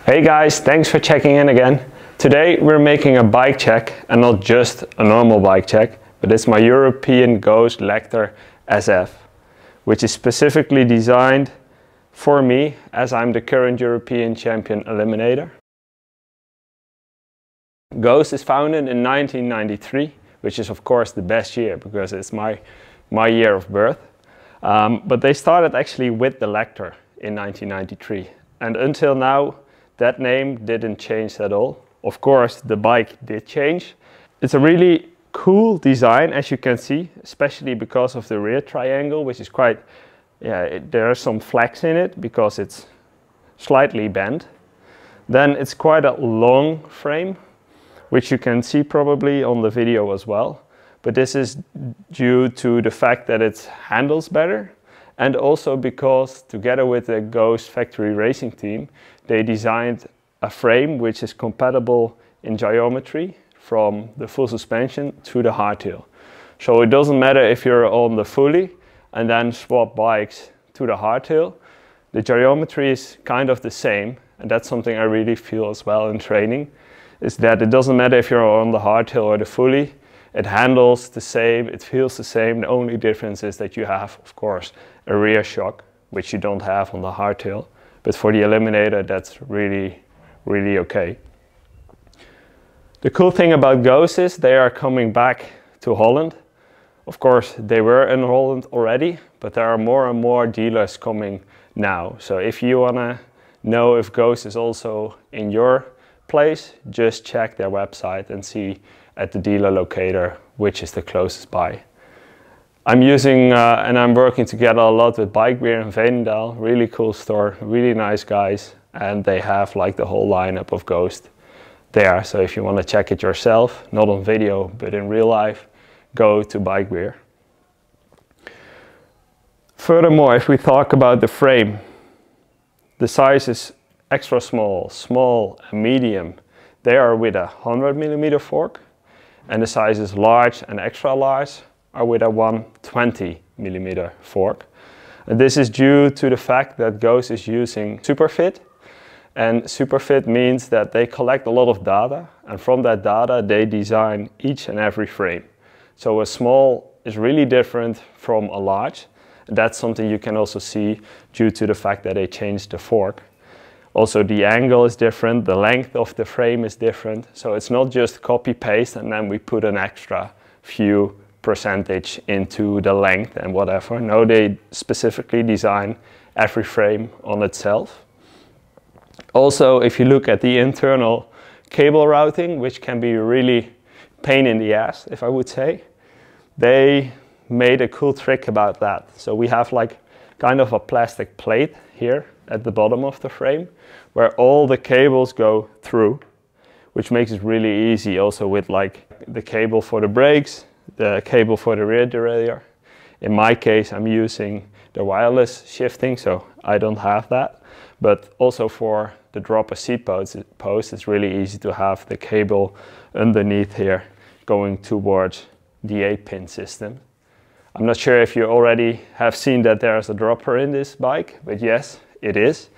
Hey guys, thanks for checking in again. Today we're making a bike check, and not just a normal bike check, but it's my European Ghost Lector SF, which is specifically designed for me as I'm the current European champion eliminator. Ghost is founded in 1993, which is of course the best year because it's my year of birth. But they started actually with the Lector in 1993, and until now that name didn't change at all. Of course, the bike did change. It's a really cool design, as you can see, especially because of the rear triangle, which is quite, there are some flex in it because it's slightly bent. Then it's quite a long frame, which you can see probably on the video as well. But this is due to the fact that it handles better, and also because together with the Ghost factory racing team, they designed a frame which is compatible in geometry from the full suspension to the hardtail. So it doesn't matter if you're on the fully and then swap bikes to the hardtail. The geometry is kind of the same, and that's something I really feel as well in training, is that it doesn't matter if you're on the hardtail or the fully. It handles the same, it feels the same. The only difference is that you have, of course, a rear shock, which you don't have on the hardtail. But for the eliminator, that's really okay. The cool thing about Ghost is they are coming back to Holland. Of course, they were in Holland already, but there are more and more dealers coming now. So if you want to know if Ghost is also in your place, just check their website and see at the dealer locator which is the closest by. I'm using and I'm working together a lot with Bike Beer in Veenendaal. Really cool store, really nice guys, and they have like the whole lineup of Ghost there. So if you want to check it yourself, not on video but in real life, go to Bike Beer. Furthermore, if we talk about the frame, the size is extra small, small and medium. They are with a 100mm fork, and the sizes large and extra large are with a 120mm fork. And this is due to the fact that Ghost is using Superfit, and Superfit means that they collect a lot of data, and from that data they design each and every frame. So a small is really different from a large, and that's something you can also see due to the fact that they changed the fork. Also the angle is different, the length of the frame is different, so it's not just copy paste and then we put an extra few percentage into the length and whatever. No, they specifically design every frame on itself. Also, if you look at the internal cable routing, which can be really pain in the ass, if I would say, they made a cool trick about that. So we have like kind of a plastic plate here at the bottom of the frame where all the cables go through, which makes it really easy also with like the cable for the brakes, the cable for the rear derailleur. In my case, I'm using the wireless shifting, so I don't have that. But also for the dropper seat post, it's really easy to have the cable underneath here going towards the 8-pin system. I'm not sure if you already have seen that there's a dropper in this bike, but yes, it is.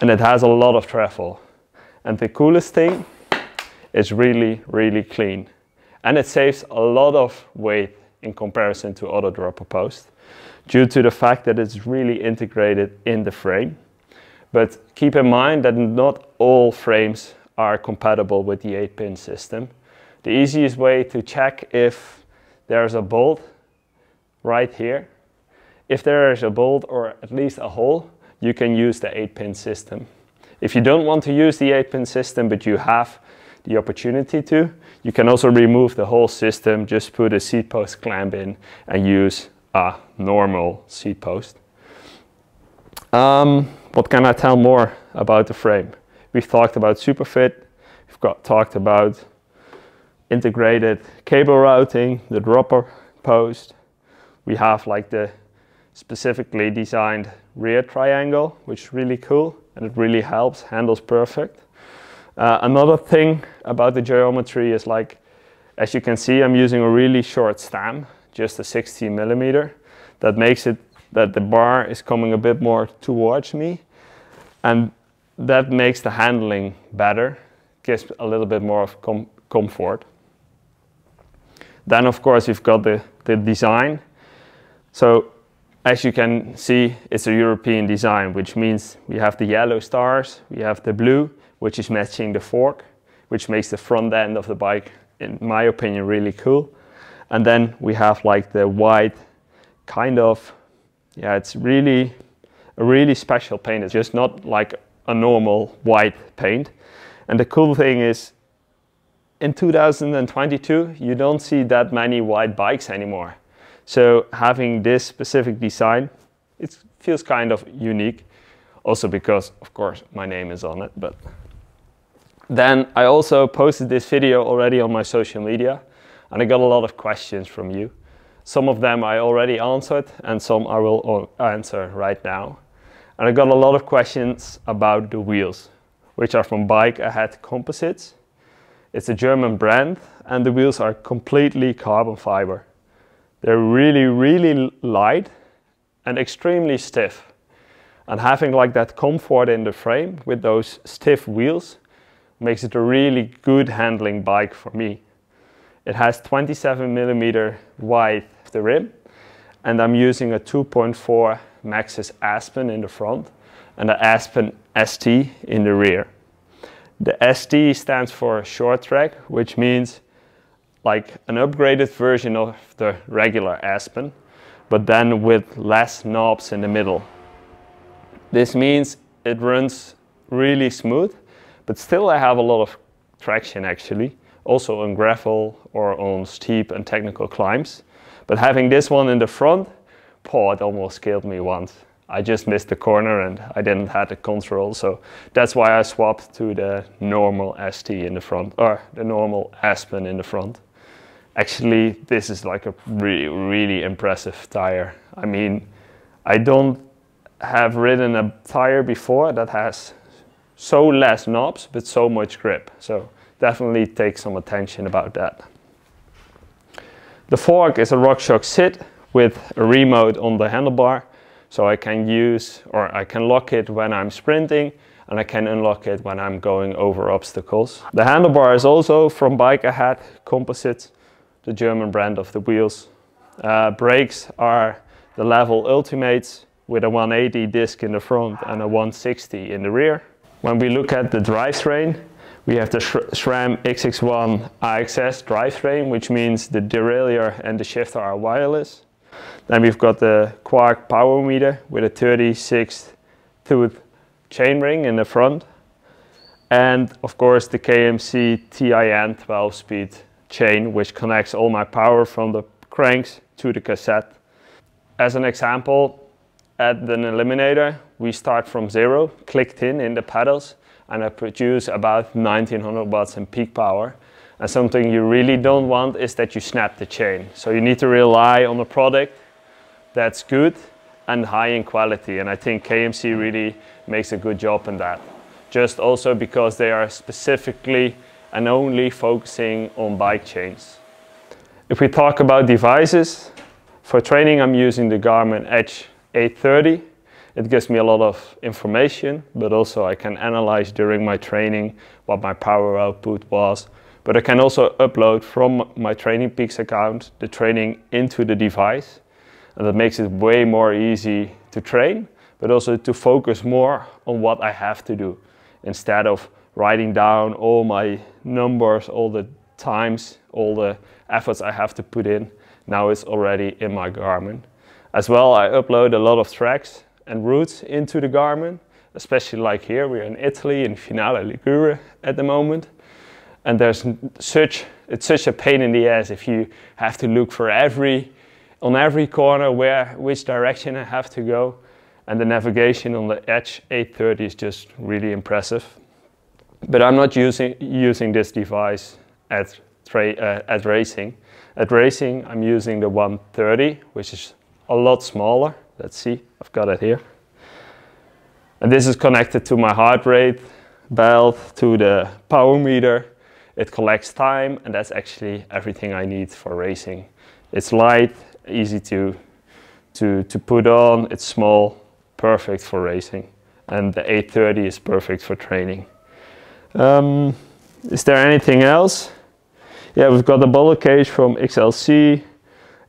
And it has a lot of travel. And the coolest thing, it's really clean. And it saves a lot of weight in comparison to other Dropperpost, due to the fact that it's really integrated in the frame. But keep in mind that not all frames are compatible with the 8-pin system. The easiest way to check if there's a bolt right here, if there is a bolt or at least a hole, you can use the 8-pin system. If you don't want to use the 8-pin system but you have the opportunity to, you can also remove the whole system, just put a seat post clamp in and use a normal seat post. What can I tell more about the frame? We've talked about Superfit, we've talked about integrated cable routing, the Dropperpost. We have like the specifically designed rear triangle, which is really cool and it really helps, handles perfect. Another thing about the geometry is, like, as you can see, I'm using a really short stem, just a 16mm. That makes it that the bar is coming a bit more towards me. And that makes the handling better, gives a little bit more of comfort. Then of course you've got the design. So as you can see, it's a European design, which means we have the yellow stars, we have the blue, which is matching the fork, which makes the front end of the bike, in my opinion, really cool. And then we have like the white kind of, yeah, it's really a really special paint. It's just not like a normal white paint. And the cool thing is, in 2022, you don't see that many white bikes anymore. So having this specific design, it feels kind of unique. Also because, of course, my name is on it. But then I also posted this video already on my social media, and I got a lot of questions from you. Some of them I already answered, and some I will answer right now. And I got a lot of questions about the wheels, which are from Bike Ahead Composites. It's a German brand, and the wheels are completely carbon fiber. They're really, really light and extremely stiff. And having like that comfort in the frame with those stiff wheels makes it a really good handling bike for me. It has 27mm wide the rim, and I'm using a 2.4 Maxxis Aspen in the front and the Aspen ST in the rear. The ST stands for short track, which means like an upgraded version of the regular Aspen, but then with less knobs in the middle. This means it runs really smooth, but still I have a lot of traction actually, also on gravel or on steep and technical climbs. But having this one in the front, it almost killed me once. I just missed the corner and I didn't have the control, so that's why I swapped to the normal ST in the front, or the normal Aspen in the front. Actually, this is like a really, really impressive tire. I mean, I don't have ridden a tire before that has so less knobs, but so much grip. So definitely take some attention about that. The fork is a RockShox sit with a remote on the handlebar. So I can use, or I can lock it when I'm sprinting, and I can unlock it when I'm going over obstacles. The handlebar is also from Bike Ahead Composites, the German brand of the wheels. Brakes are the Level Ultimates with a 180 disc in the front and a 160 in the rear. When we look at the drivetrain, we have the Sram XX1 AXS drivetrain, which means the derailleur and the shifter are wireless. Then we've got the Quarq powermeter with a 36-tooth chainring in the front. And of course the KMC Ti-n 12-speed chain, which connects all my power from the cranks to the cassette. As an example, at an eliminator, we start from 0, clicked in the pedals, and I produce about 1900 watts in peak power. And something you really don't want is that you snap the chain. So you need to rely on a product that's good and high in quality. And I think KMC really makes a good job in that. Just also because they are specifically and only focusing on bike chains. If we talk about devices, for training I'm using the Garmin Edge 830. It gives me a lot of information, but also I can analyze during my training what my power output was. But I can also upload from my Training Peaks account the training into the device. And that makes it way more easy to train, but also to focus more on what I have to do, instead of writing down all my numbers, all the times, all the efforts I have to put in. Now it's already in my Garmin. As well, I upload a lot of tracks and routes into the Garmin, especially like here, we're in Italy, in Finale Ligure at the moment. And it's such a pain in the ass if you have to look for on every corner which direction I have to go. And the navigation on the Edge 830 is just really impressive. But I'm not using this device at racing. At racing, I'm using the 130, which is a lot smaller. Let's see, I've got it here. And this is connected to my heart rate belt, to the power meter. It collects time, and that's actually everything I need for racing. It's light, easy to put on, it's small, perfect for racing. and the 830 is perfect for training. Is there anything else? Yeah, we've got the boulder cage from XLC,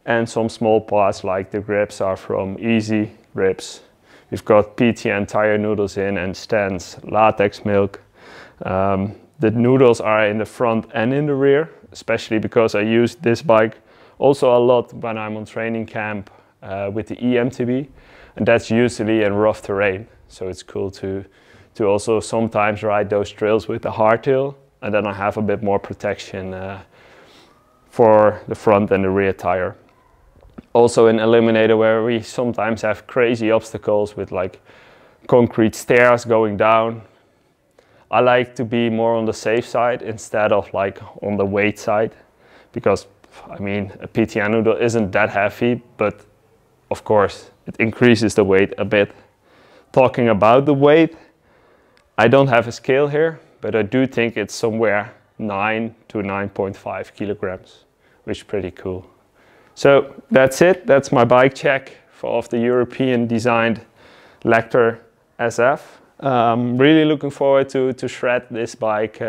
and some small parts like the grips are from Easy Grips. We've got PTN tire noodles in and stands, latex milk. The noodles are in the front and in the rear, especially because I use this bike also a lot when I'm on training camp with the EMTB, and that's usually in rough terrain. So it's cool to also sometimes ride those trails with the hardtail, and then I have a bit more protection for the front and the rear tire. Also in Eliminator, where we sometimes have crazy obstacles with like concrete stairs going down, I like to be more on the safe side instead of like on the weight side, because I mean a PTN noodle isn't that heavy, but of course it increases the weight a bit. Talking about the weight, I don't have a scale here, but I do think it's somewhere 9 to 9.5 kilograms, which is pretty cool. So that's it. That's my bike check of the European designed Lector SF. Really looking forward to shred this bike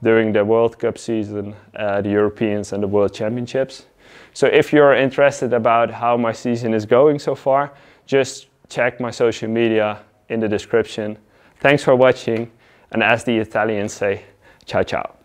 during the World Cup season, the Europeans and the World Championships. So if you're interested about how my season is going so far, just check my social media in the description. Thanks for watching, and as the Italians say, ciao ciao.